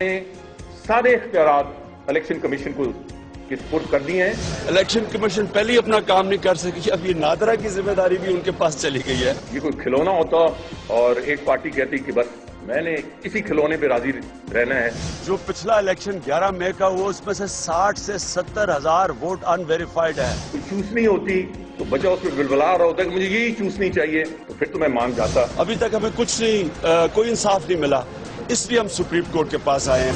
نے سارے اختیارات الیکشن کمیشن کو سپورٹ کر دیے ہیں. الیکشن کمیشن پہلے ہی اپنا کام نہیں کر سکی، اب یہ نادرا کی ذمہ داری بھی ان کے پاس چلی گئی ہے. یہ کوئی کھلونا ہوتا اور ایک پارٹی کہتی کہ بس میں نے اسی کھلونے پہ راضی رہنا ہے. جو پچھلا الیکشن 11 مئی کا ہوا اس میں سے 60 سے 70 ہزار ووٹ ان ویریفائڈ ہے. کوئی چوسنی ہوتی تو بچہ اس پہ بلبلا رہا ہوتا کہ مجھے یہی چوسنی چاہیے، تو پھر تو میں مان جاتا. ابھی تک ہمیں کچھ نہیں، کوئی انصاف نہیں ملا، اس لیے ہم سپریم کورٹ کے پاس آئے ہیں.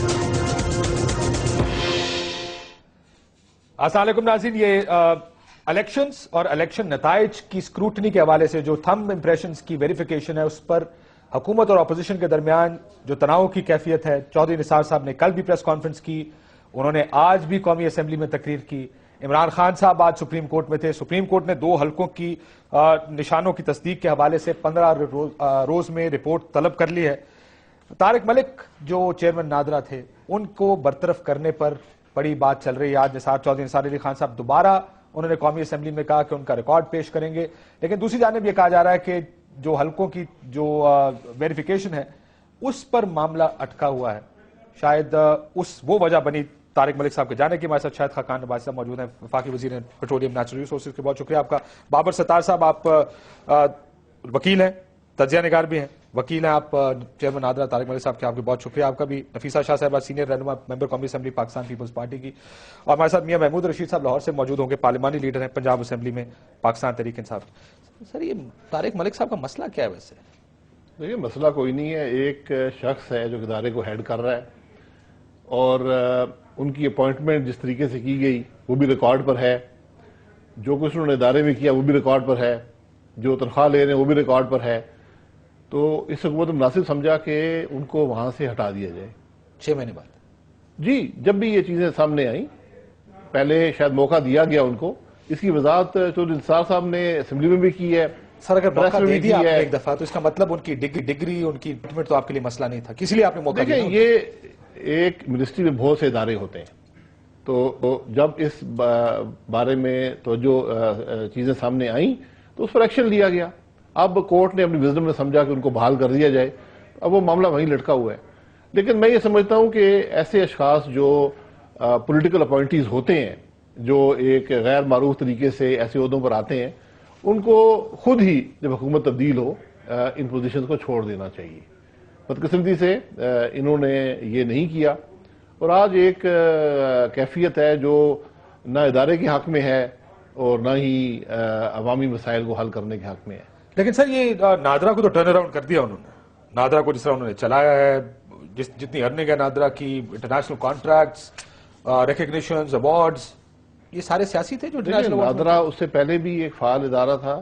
السلام علیکم ناظرین، یہ الیکشنز اور الیکشن نتائج کی اسکروٹنی کے حوالے سے جو تھم امپریشنز کی ویریفیکیشن ہے، اس پر حکومت اور اپوزیشن کے درمیان جو تناؤ کی کیفیت ہے. چودھری نثار صاحب نے کل بھی پریس کانفرنس کی، انہوں نے آج بھی قومی اسمبلی میں تقریر کی. عمران خان صاحب آج سپریم کورٹ میں تھے. سپریم کورٹ نے 2 حلقوں کی نشانوں کی تصدیق کے حوالے سے 15 روز میں رپورٹ طلب کر لی ہے. طارق ملک جو چیئرمین نادرا تھے، ان کو برطرف کرنے پر بڑی بات چل رہی ہے. آج چودھری نثار علی خان صاحب دوبارہ انہوں نے قومی اسمبلی میں کہا کہ ان کا ریکارڈ پیش کریں گے، لیکن دوسری جانب یہ کہا جا رہا ہے کہ جو حلقوں کی جو ویریفیکیشن ہے اس پر معاملہ اٹکا ہوا ہے. شاید وہ وجہ بنی طارق ملک صاحب کے جانے کی. ہمارے ساتھ شاہد خاقان عباسی صاحب موجود ہیں، وفاقی وزیر پیٹرولیم نیچرل ریسورسز کے. بہت شکریہ آپ کا. بابر ستار صاحب، آپ وکیل ہیں، تجزیہ نگار بھی ہیں، وکیل ہیں آپ. چیئرمین نادرا طارق ملک صاحب کے آپ کے بہت شکریہ آپ کا بھی. نفیسہ شاہ صاحبہ، سینئر رہنما، ممبر قومی اسمبلی پاکستان پیپلز پارٹی کی. اور ہمارے ساتھ میاں محمود رشید صاحب لاہور سے موجود ہوں گے، پارلیمانی لیڈر ہیں پنجاب اسمبلی میں پاکستان تحریک انصاف. سر، یہ طارق ملک صاحب کا مسئلہ کیا ہے ویسے؟ دیکھیے، مسئلہ کوئی نہیں ہے. ایک شخص ہے جو ادارے کو ہیڈ کر رہا ہے، اور ان کی اپوائنٹمنٹ جس طریقے سے کی گئی وہ بھی ریکارڈ پر ہے. جو کچھ انہوں نے ادارے میں کیا وہ بھی ریکارڈ پر ہے. جو تنخواہ لے رہے ہیں وہ بھی ریکارڈ پر ہے. تو اس حکومت نے مناسب سمجھا کہ ان کو وہاں سے ہٹا دیا جائے. 6 مہینے بعد جی، جب بھی یہ چیزیں سامنے آئیں، پہلے شاید موقع دیا گیا ان کو. اس کی وضاحت چودھری نثار صاحب نے اسمبلی میں بھی کی ہے. سر، اگر موقع دے دیا آپ نے ایک دفعہ تو اس کا مطلب ان کی ڈگری ان کی اپوائنٹمنٹ تو آپ کے لیے مسئلہ نہیں تھا، کسی لیے آپ نے موقع دیا. دیکھیں، یہ ایک منسٹری میں بہت سے ادارے ہوتے ہیں، تو جب اس بارے میں توجہ چیزیں سامنے آئیں تو اس پر ایکشن لیا گیا. اب کورٹ نے اپنی وزڈم میں سمجھا کہ ان کو بحال کر دیا جائے. اب وہ معاملہ وہیں لٹکا ہوا ہے. لیکن میں یہ سمجھتا ہوں کہ ایسے اشخاص جو پولیٹیکل اپوائنٹیز ہوتے ہیں، جو ایک غیر معروف طریقے سے ایسے عہدوں پر آتے ہیں، ان کو خود ہی جب حکومت تبدیل ہو ان پوزیشنز کو چھوڑ دینا چاہیے. بدقسمتی سے انہوں نے یہ نہیں کیا، اور آج ایک کیفیت ہے جو نہ ادارے کے حق میں ہے اور نہ ہی عوامی مسائل کو حل کرنے کے حق میں ہے. لیکن سر، یہ نادرا کو تو ٹرن اراؤنڈ کر دیا انہوں نے. نادرا کو جس طرح انہوں نے چلایا ہے، جتنی ارننگ ہے نادرا کی، انٹرنیشنل کانٹریکٹس، ریکگنیشنز، ایوارڈز، یہ سارے سیاسی تھے جو نادرا اس سے پہلے بھی ایک فعال ادارہ تھا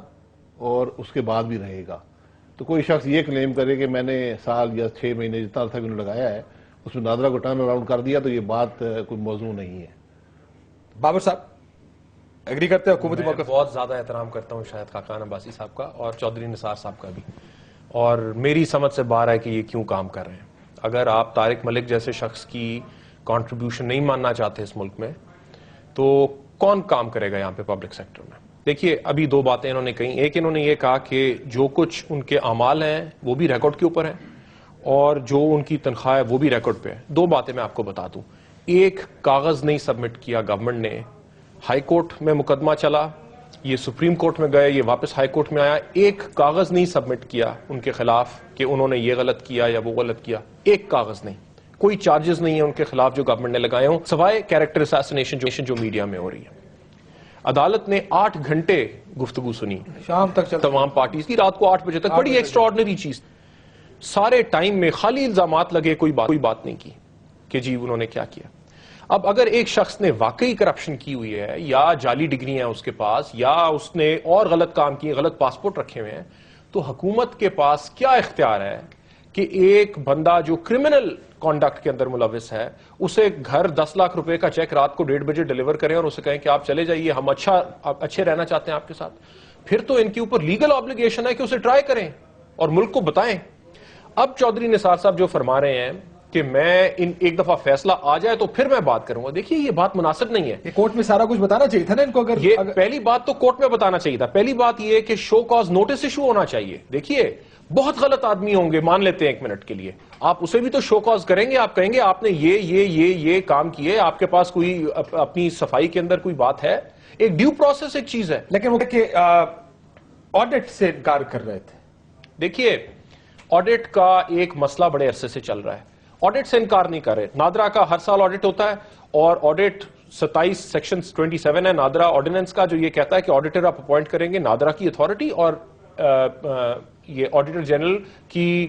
اور اس کے بعد بھی رہے گا. تو کوئی شخص یہ کلیم کرے کہ میں نے سال یا 6 مہینے جتنا عرصہ انہوں نے لگایا ہے اس میں نادرا کو ٹرن اراؤنڈ کر دیا، تو یہ بات کوئی موضوع نہیں ہے. بابر صاحب ایگری کرتے ہیں حکومتی موقف؟ بہت زیادہ احترام کرتا ہوں شاہد خاقان عباسی صاحب کا اور چودھری نثار صاحب کا بھی، اور میری سمجھ سے باہر ہے کہ یہ کیوں کام کر رہے ہیں. اگر آپ طارق ملک جیسے شخص کی کنٹریبیوشن نہیں ماننا چاہتے اس ملک میں، تو کون کام کرے گا یہاں پہ پبلک سیکٹر میں؟ دیکھیے، ابھی 2 باتیں انہوں نے کہیں. ایک، انہوں نے یہ کہا کہ جو کچھ ان کے اعمال ہیں وہ بھی ریکارڈ کے اوپر ہیں، اور جو ان کی تنخواہ ہے وہ بھی ریکارڈ پہ ہے. 2 باتیں میں آپ کو بتا دوں. ایک، کاغذ نہیں سبمٹ کیا گورنمنٹ نے. ہائی کورٹ میں مقدمہ چلا، یہ سپریم کورٹ میں گئے، یہ واپس ہائی کورٹ میں آیا. ایک کاغذ نہیں سبمٹ کیا ان کے خلاف کہ انہوں نے یہ غلط کیا یا وہ غلط کیا. ایک کاغذ نہیں. کوئی چارجز نہیں ہے ان کے خلاف جو گورنمنٹ نے لگائے ہوں، سوائے کیریکٹر اساسینیشن جو میڈیا میں ہو رہی ہے. عدالت نے 8 گھنٹے گفتگو سنی شام تک تمام پارٹیز کی، رات کو 8 بجے تک. بڑی ایکسٹرا آرڈنری چیز. سارے ٹائم میں خالی الزامات لگے، کوئی بات نہیں کی کہ جی انہوں نے کیا کیا. اب اگر ایک شخص نے واقعی کرپشن کی ہوئی ہے، یا جعلی ڈگری ہیں اس کے پاس، یا اس نے اور غلط کام کیے، غلط پاسپورٹ رکھے ہوئے ہیں، تو حکومت کے پاس کیا اختیار ہے کہ ایک بندہ جو کرمنل کانڈکٹ کے اندر ملوث ہے، اسے گھر 10 لاکھ روپے کا چیک رات کو 1:30 بجے ڈیلیور کریں اور اسے کہیں کہ آپ چلے جائیے، ہم اچھے رہنا چاہتے ہیں آپ کے ساتھ. پھر تو ان کے اوپر لیگل آبلیگیشن ہے کہ اسے ٹرائی کریں اور ملک کو بتائیں. اب چودھری نثار صاحب جو فرما رہے ہیں کہ میں ایک دفعہ فیصلہ آ جائے تو پھر میں بات کروں گا، دیکھیے یہ بات مناسب نہیں ہے. کورٹ میں سارا کچھ بتانا چاہیے تھا نا ان کو. یہ پہلی بات تو کورٹ میں بتانا چاہیے تھا. پہلی بات یہ کہ شو کاز نوٹس ایشو ہونا چاہیے. دیکھیے، بہت غلط آدمی ہوں گے، مان لیتے ہیں 1 منٹ کے لیے، آپ اسے بھی تو شو کاز کریں گے, آپ کہیں گے آپ نے یہ کام کیے, آپ کے پاس کوئی اپنی صفائی کے اندر کوئی بات ہے. ایک ڈیو پروسیس ایک چیز ہے. لیکن وہ کہ آڈٹ سے انکار کر رہے تھے. دیکھیے آڈٹ کا ایک مسئلہ بڑے عرصے سے چل رہا ہے, آڈٹ سے انکار نہیں کر رہے. نادرا کا ہر سال آڈٹ ہوتا ہے, اور آڈٹ 27 سیکشن 27 ہے نادرا آرڈیننس کا, جو یہ کہتا ہے کہ آڈیٹر آپ اپوائنٹ کریں گے نادرا کی اتھارٹی اور یہ آڈیٹر جنرل کی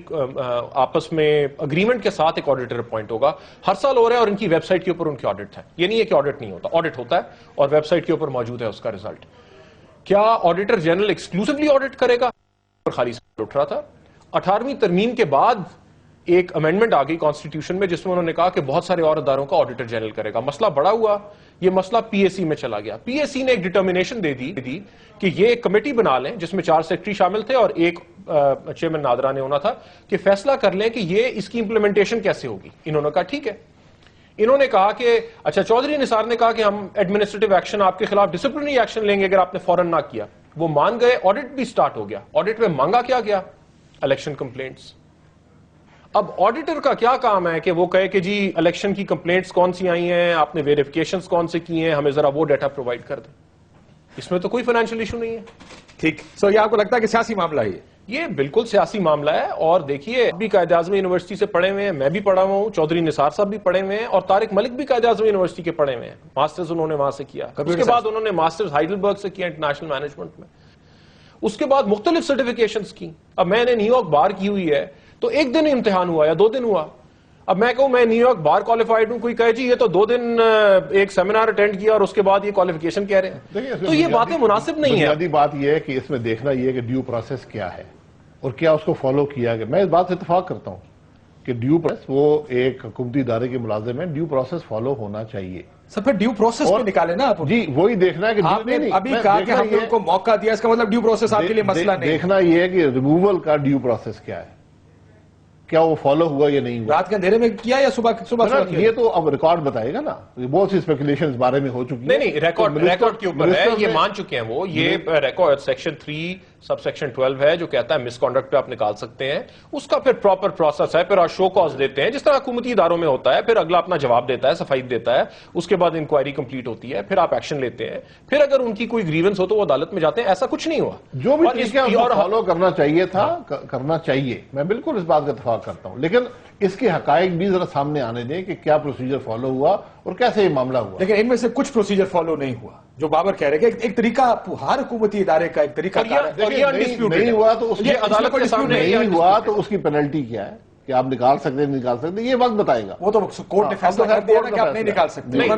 آپس میں اگریمنٹ کے ساتھ ایک آڈیٹر اپوائنٹ ہوگا. ہر سال ہو رہا ہے, اور ان کی ویب سائٹ کے اوپر ان کے آڈٹ ہے. یہ نہیں ہے کہ آڈٹ نہیں ہوتا, آڈٹ ہوتا ہے اور ویب سائٹ کے اوپر موجود ہے اس کا ریزلٹ. کیا آڈیٹر جنرل ایکسکلوسively آڈٹ کرے گا؟ خالی سوال اٹھ رہا تھا. 18ویں ترمیم کے بعد ایک امینڈمنٹ آ گئی کانسٹیٹیوشن میں, جس میں انہوں نے کہا کہ بہت سارے اور اداروں کا آڈیٹر جنرل کرے گا. مسئلہ بڑا ہوا, یہ مسئلہ پی ایس سی میں چلا گیا. پی ایس سی نے ایک ڈٹرمینیشن دے دی کہ یہ ایک کمیٹی بنا لیں جس میں 4 سیکرٹری شامل تھے اور ایک چیئرمین نادرا نے ہونا تھا, کہ فیصلہ کر لیں کہ یہ اس کی امپلیمنٹیشن کیسے ہوگی. انہوں نے کہا ٹھیک ہے. انہوں نے کہا کہ اچھا, چودھری نثار نے کہا کہ ہم ایڈمنسٹریٹو ایکشن آپ کے خلاف ڈسپلنری ایکشن لیں گے اگر آپ نے فوراً نہ کیا. وہ مان گئے, آڈٹ بھی سٹارٹ ہو گیا. آڈٹ میں مانگا کیا گیا؟ Election complaints. اب آڈیٹر کا کیا کام ہے کہ وہ کہے کہ جی الیکشن کی کمپلینٹس کون سی آئی ہیں, آپ نے ویریفیکیشنز کون سے کی ہیں, ہمیں ذرا وہ ڈیٹا پرووائڈ کر دیں. اس میں تو کوئی فائنینشیل ایشو نہیں ہے. ٹھیک, سو یہ آپ کو لگتا ہے کہ سیاسی معاملہ ہے؟ یہ بالکل سیاسی معاملہ ہے. اور دیکھیے بھی قائد اعظم یونیورسٹی سے پڑھے ہوئے ہیں, میں بھی پڑھا ہوا ہوں, چودھری نثار صاحب بھی پڑھے ہوئے ہیں, اور طارق ملک بھی قائد اعظم یونیورسٹی کے پڑھے ہوئے ہیں. ماسٹرز انہوں نے وہاں سے کیا, اس کے بعد انہوں نے ماسٹرز ہائیڈلبرگ سے کیا انٹرنیشنل مینجمنٹ میں, اس کے بعد مختلف سرٹیفکیشنز کی. اب میں نے نیو یارک بار کی ہوئی ہے, تو 1 دن امتحان ہوا یا 2 دن ہوا. اب میں کہوں میں نیو یارک بار کوالیفائڈ ہوں, کوئی کہے جی یہ تو 2 دن ایک سیمینار اٹینڈ کیا اور اس کے بعد یہ کوالیفیکیشن کہہ رہے ہیں, تو یہ باتیں مناسب نہیں ہیں. بنیادی بات یہ ہے کہ اس میں دیکھنا یہ ہے کہ ڈیو پروسیس کیا ہے اور کیا اس کو فالو کیا گیا. میں اس بات سے اتفاق کرتا ہوں کہ ڈیو پروسیس, وہ ایک حکومتی ادارے کے ملازم ہیں, ڈیو پروسیس فالو ہونا چاہیے. سر پھر ڈیو پروسیس پہ نکالے نا آپ. جی وہی دیکھنا ہے کہ آپ نے ابھی کہا کہ ہم نے ان کو موقع دیا, اس کا مطلب ڈیو پروسیس آپ کے لیے مسئلہ نہیں. دیکھنا یہ ہے کہ ریموول کا ڈیو پروسیس کیا ہے, کیا وہ فالو ہوا یا نہیں ہوا. رات کے اندھیرے میں کیا یا صبح یہ تو اب ریکارڈ بتائے گا نا. بہت سی اسپیکولیشن اس بارے میں ہو چکی ہیں. نہیں, ریکارڈ کے اوپر ہے, یہ مان چکے ہیں وہ. یہ ریکارڈ سیکشن 3 سب سیکشن 12 ہے جو کہتا ہے مس کانڈکٹ پہ آپ نکال سکتے ہیں. اس کا پھر پراپر پروسیس ہے, پھر آپ شو کاز دیتے ہیں جس طرح حکومتی اداروں میں ہوتا ہے, پھر اگلا اپنا جواب دیتا ہے, صفائی دیتا ہے, اس کے بعد انکوائری کمپلیٹ ہوتی ہے, پھر آپ ایکشن لیتے ہیں, پھر اگر ان کی کوئی گریونس ہو تو وہ عدالت میں جاتے ہیں. ایسا کچھ نہیں ہوا. جو بھی طریقہ فالو کرنا چاہیے تھا کرنا چاہیے, میں بالکل اس بات کا اتفاق کرتا ہوں, لیکن اس کے حقائق بھی ذرا سامنے آنے دیں کہ کیا پروسیجر فالو ہوا اور کیسے یہ معاملہ ہوا. لیکن ان میں سے کچھ پروسیجر فالو نہیں ہوا, جو بابر کہہ رہے کہ ایک طریقہ, ہر حکومتی ادارے کا ایک طریقہ نہیں ہوا تو اس عدالت کے سامنے نہیں ہوا تو اس کی پینلٹی کیا ہے, کہ آپ نکال سکتے نہیں نکال سکتے, یہ وقت بتائے گا. وہ تو کورٹ نے فیصلہ کر دیا کہ آپ نہیں نکال سکتے,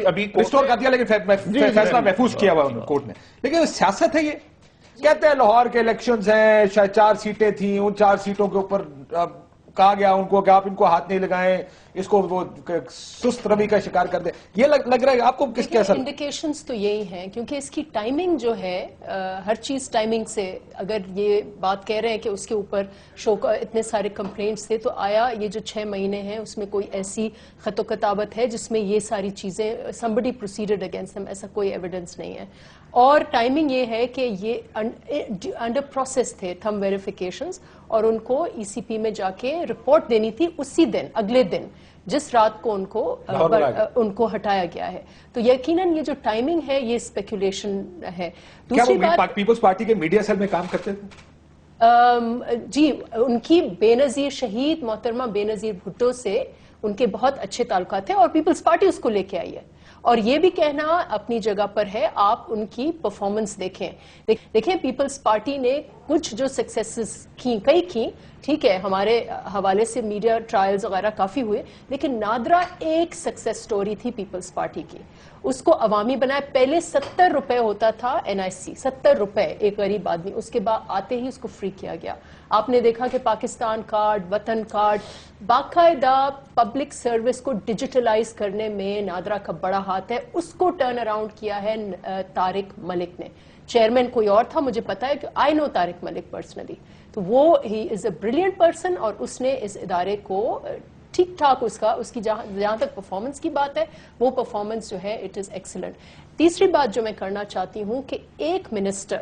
ابھی ریسٹور کر دیا, لیکن فیصلہ محفوظ کیا ہوا کورٹ نے. لیکن سیاست ہے, یہ کہتے ہیں لاہور کے الیکشنز ہیں, شاید 4 سیٹیں تھیں, ان 4 سیٹوں کے اوپر کہا گیا ان کو کہ آپ ان کو ہاتھ نہیں لگائیں, اس کو وہ سست روی کا شکار کر دیں. یہ لگ رہا ہے آپ کو کس کے اثر؟ انڈیکیشنز تو یہی ہیں, کیونکہ اس کی ٹائمنگ جو ہے, ہر چیز ٹائمنگ سے, اگر یہ بات کہہ رہے ہیں کہ اس کے اوپر اتنے سارے کمپلینٹس تھے, تو آیا یہ جو 6 مہینے ہیں اس میں کوئی ایسی خط و کتابت ہے جس میں یہ ساری چیزیں somebody proceeded against them, ایسا کوئی ایویڈنس نہیں ہے. اور ٹائمنگ یہ ہے کہ یہ انڈر پروسیس تھے تھم ویریفیکیشنز, اور ان کو ای سی پی میں جا کے رپورٹ دینی تھی اسی دن, اگلے دن, جس رات کو ان کو ہٹایا گیا ہے. تو یقیناً یہ جو ٹائمنگ ہے یہ اسپیکولیشن ہے. دوسری بات, پیپلز پارٹی کے میڈیا سیل میں کام کرتے تھے؟ جی, ان کی بے نظیر شہید محترمہ بے نظیر بھٹو سے ان کے بہت اچھے تعلقات ہیں, اور پیپلز پارٹی اس کو لے کے آئی ہے. اور یہ بھی کہنا اپنی جگہ پر ہے, آپ ان کی پرفارمنس دیکھیں. پیپلز پارٹی نے کچھ جو سکسیسز کئی کی, ٹھیک ہے, ہمارے حوالے سے میڈیا ٹرائلز وغیرہ کافی ہوئے, لیکن نادرا ایک سکسیس سٹوری تھی پیپلز پارٹی کی. اس کو عوامی بنایا. پہلے 70 روپے ہوتا تھا NIC, 70 روپے ایک غریب آدمی, اس کے بعد آتے ہی اس کو فری کیا گیا. آپ نے دیکھا کہ پاکستان کارڈ, وطن کارڈ, باقاعدہ پبلک سروس کو ڈیجیٹلائز کرنے میں نادرا کا بڑا ہاتھ ہے. اس کو ٹرن اراؤنڈ کیا ہے طارق ملک نے. چیئرمین کوئی اور تھا, مجھے پتا ہے کہ آئی نو طارق ملک پرسنلی, تو وہ ہی از اے بریلینٹ پرسن, اور اس نے اس ادارے کو ٹھیک ٹھاک, اس کی جہاں تک پرفارمنس کی بات ہے, وہ پرفارمنس جو ہے اٹ از ایکسلنٹ. تیسری بات جو میں کرنا چاہتی ہوں کہ ایک منسٹر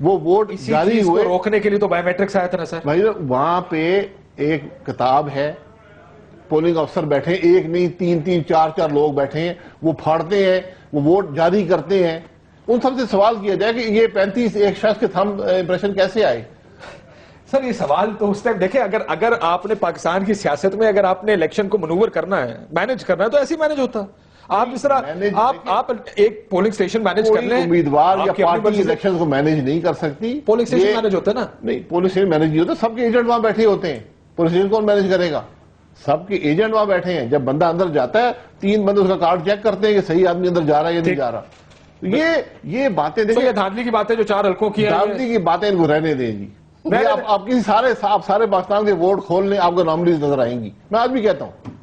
وہ ووٹ جاری ہوئے. روکنے کے لیے تو بایومیٹرکس آیا تھا نا سر. بھائی وہاں پہ ایک کتاب ہے, پولنگ افسر بیٹھے ہیں, ایک نہیں تین تین چار چار لوگ بیٹھے ہیں, وہ پھاڑتے ہیں, وہ ووٹ جاری کرتے ہیں. ان سب سے سوال کیا جائے کہ یہ 35 ایک شخص کے تھم امپریشن کیسے آئے؟ سر یہ سوال تو اس ٹائم دیکھیں, اگر آپ نے پاکستان کی سیاست میں اگر آپ نے الیکشن کو منور کرنا ہے, مینج کرنا ہے, تو ایسے ہی مینج ہوتا. آپ اس طرح آپ ایک پولنگ سٹیشن مینج کر لیں. امیدوار یا پارٹی الیکشن کو مینج نہیں کر سکتی. پولنگ سٹیشن مینج ہوتا ہے نا. نہیں, پولنگ سٹیشن مینج نہیں ہوتا, سب کے ایجنٹ وہاں بیٹھے ہوتے ہیں. پولنگ سٹیشن کون مینج کرے گا؟ سب کے ایجنٹ وہاں بیٹھے ہیں. جب بندہ اندر جاتا ہے 3 بندے اس کا کارڈ چیک کرتے ہیں کہ صحیح آدمی اندر جا رہا ہے یا نہیں جا رہا. یہ باتیں دیکھیں, یہ دھاندلی کی باتیں جو 4 حلقوں کی ہیں, دھاندلی کی باتیں ان کو رہنے دیں جی. آپ کسی سارے پاکستان کے ووٹ کھول لیں, آپ کو اناملیز نظر آئیں گی. میں آج بھی کہتا ہوں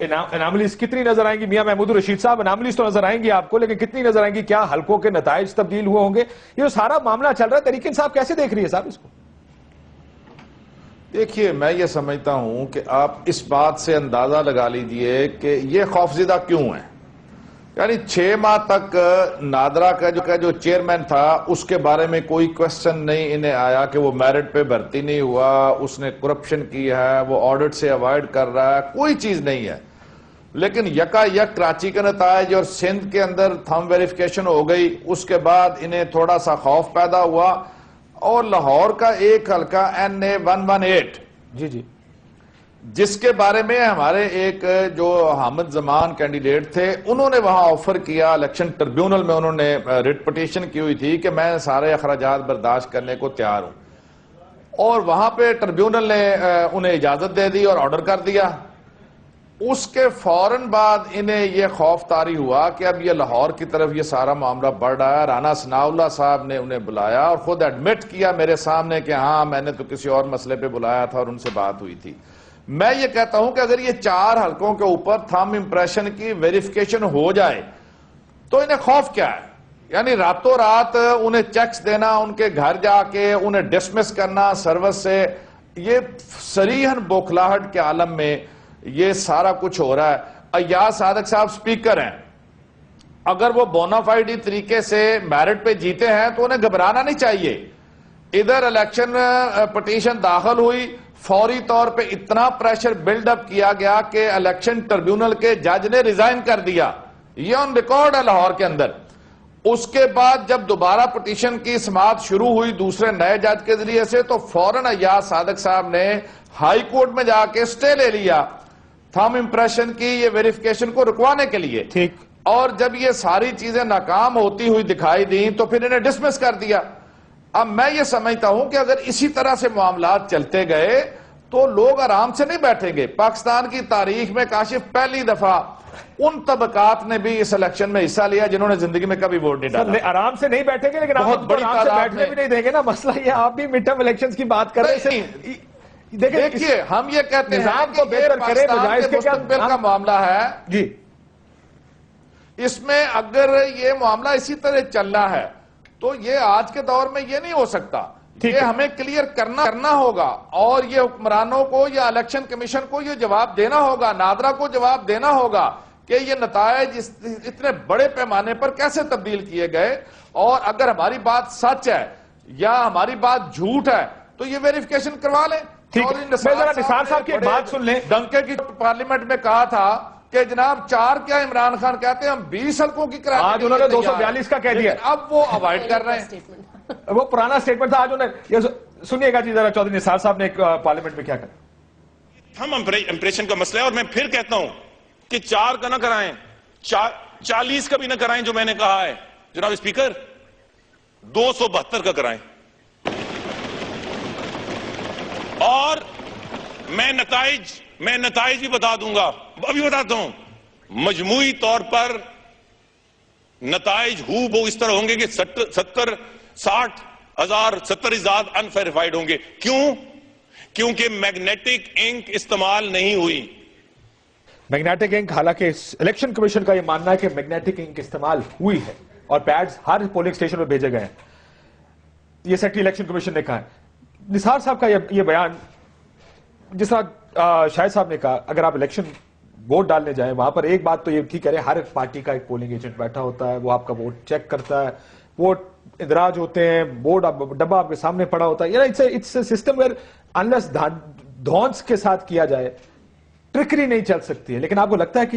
اناملیز کتنی نظر آئیں گی میاں محمود الرشید صاحب؟ اناملیز تو نظر آئیں گی آپ کو, لیکن کتنی نظر آئیں گی؟ کیا حلقوں کے نتائج تبدیل ہوئے ہوں گے؟ یہ جو سارا معاملہ چل رہا ہے, تحریک انصاف کیسے دیکھ رہی ہے صاحب اس کو؟ دیکھیے, میں یہ سمجھتا ہوں کہ آپ اس بات سے اندازہ لگا لیجئے کہ یہ خوفزدہ کیوں ہیں. یعنی 6 ماہ تک نادرا کا جو چیئرمین تھا اس کے بارے میں کوئی کوسچن نہیں انہیں آیا کہ وہ میرٹ پہ بھرتی نہیں ہوا, اس نے کرپشن کی ہے, وہ آڈٹ سے اوائڈ کر رہا ہے, کوئی چیز نہیں ہے. لیکن یکا یک کراچی کے نتائج اور سندھ کے اندر تھم ویریفیکیشن ہو گئی, اس کے بعد انہیں تھوڑا سا خوف پیدا ہوا, اور لاہور کا ایک حلقہ NA118 جی جس کے بارے میں ہمارے ایک جو حامد زمان کینڈیڈیٹ تھے, انہوں نے وہاں آفر کیا, الیکشن ٹربیونل میں انہوں نے ریٹ پٹیشن کی ہوئی تھی کہ میں سارے اخراجات برداشت کرنے کو تیار ہوں, اور وہاں پہ ٹربیونل نے انہیں اجازت دے دی اور آرڈر کر دیا. اس کے فوراً بعد انہیں یہ خوف طاری ہوا کہ اب یہ لاہور کی طرف یہ سارا معاملہ بڑھ رہا ہے. رانا ثناء اللہ صاحب نے انہیں بلایا اور خود ایڈمٹ کیا میرے سامنے کہ ہاں میں نے تو کسی اور مسئلے پہ بلایا تھا اور ان سے بات ہوئی تھی. میں یہ کہتا ہوں کہ اگر یہ 4 حلقوں کے اوپر تھم امپریشن کی ویریفیکیشن ہو جائے تو انہیں خوف کیا ہے؟ یعنی راتوں رات انہیں چیکس دینا, ان کے گھر جا کے انہیں ڈسمس کرنا سروس سے, یہ صریحاً بوکھلاہٹ کے عالم میں یہ سارا کچھ ہو رہا ہے. ایاز صادق صاحب سپیکر ہیں, اگر وہ بونافائیڈی طریقے سے میرٹ پہ جیتے ہیں تو انہیں گھبرانا نہیں چاہیے. ادھر الیکشن پٹیشن داخل ہوئی, فوری طور پہ اتنا پریشر بلڈ اپ کیا گیا کہ الیکشن ٹربیونل کے جج نے ریزائن کر دیا, یہ آن ریکارڈ ہے لاہور کے اندر. اس کے بعد جب دوبارہ پٹیشن کی سماعت شروع ہوئی دوسرے نئے جج کے ذریعے سے, تو فوراً ایاز صادق صاحب نے ہائی کورٹ میں جا کے سٹے لے لیا تھم امپریشن کی یہ ویریفیکیشن کو رکوانے کے لیے. ٹھیک, اور جب یہ ساری چیزیں ناکام ہوتی ہوئی دکھائی دیں تو پھر انہیں ڈسمس کر دیا. اب میں یہ سمجھتا ہوں کہ اگر اسی طرح سے معاملات چلتے گئے تو لوگ آرام سے نہیں بیٹھیں گے. پاکستان کی تاریخ میں کاشف پہلی دفعہ ان طبقات نے بھی اس الیکشن میں حصہ لیا جنہوں نے زندگی میں کبھی ووٹ نہیں ڈالا. آرام سے نہیں بیٹھیں گے, لیکن بہت بڑی آرام سے بیٹھنے بھی نہیں دیں گے نا. مسئلہ یہ آپ بھی مڈ ٹرم الیکشنز کی بات کر رہے ہیں. دیکھیے, ہم یہ کہتے ہیں نظام کو بہتر کرے بجائے اس کے مستقبل کا معاملہ ہے جی. اس میں اگر یہ معاملہ اسی طرح چلنا ہے تو یہ آج کے دور میں یہ نہیں ہو سکتا. یہ ہمیں کلیئر کرنا ہوگا, اور یہ حکمرانوں کو یا الیکشن کمیشن کو یہ جواب دینا ہوگا, نادرا کو جواب دینا ہوگا کہ یہ نتائج اتنے بڑے پیمانے پر کیسے تبدیل کیے گئے. اور اگر ہماری بات سچ ہے یا ہماری بات جھوٹ ہے تو یہ ویریفیکیشن کروا لیں. نثار صاحب کی ایک بات سن لیں. ڈنکے کی پارلیمنٹ میں کہا تھا کہ جناب 4 کیا, عمران خان کہتے ہیں ہم 20 حلقوں کی کرانے. آج انہوں نے 242 کا کہہ دیا, اب وہ اوائڈ کر رہے ہیں. وہ پرانا سٹیٹمنٹ تھا. آج انہوں نے سنیے گا جی ذرا چودھری نثار صاحب نے پارلیمنٹ میں کیا کہا. ہم امپریشن کا مسئلہ ہے, اور میں پھر کہتا ہوں کہ 4 کا نہ کرائیں, 40 کا بھی نہ کرائیں جو میں نے کہا ہے. جناب اسپیکر 272 کا کرائیں. اور میں نتائج بھی بتا دوں گا, ابھی بتاتا ہوں. مجموعی طور پر نتائج ہو اس طرح ہوں گے کہ 60 ہزار انفیریفائڈ ہوں گے. کیوں؟ کیونکہ میگنیٹک انک استعمال نہیں ہوئی. میگنیٹک انک, حالانکہ الیکشن کمیشن کا یہ ماننا ہے کہ میگنیٹک انک استعمال ہوئی ہے اور پیڈز ہر پولنگ سٹیشن پر بھیجے گئے ہیں. یہ سیکٹری الیکشن کمیشن نے کہا ہے. نثار صاحب کا یہ بیان, جس طرح شاہد صاحب نے کہا, اگر آپ الیکشن ووٹ ڈالنے جائیں وہاں پر ایک بات تو یہ ٹھیک کہہ رہے ہیں, ہر پارٹی کا ایک پولنگ ایجنٹ بیٹھا ہوتا ہے, وہ آپ کا ووٹ چیک کرتا ہے, ووٹ اندراج ہوتے ہیں, بورڈ ڈبہ آپ کے سامنے پڑا ہوتا ہے. It's a system where unless دھونس کے ساتھ کیا جائے ٹرکری نہیں چل سکتی ہے. لیکن آپ کو لگتا ہے کہ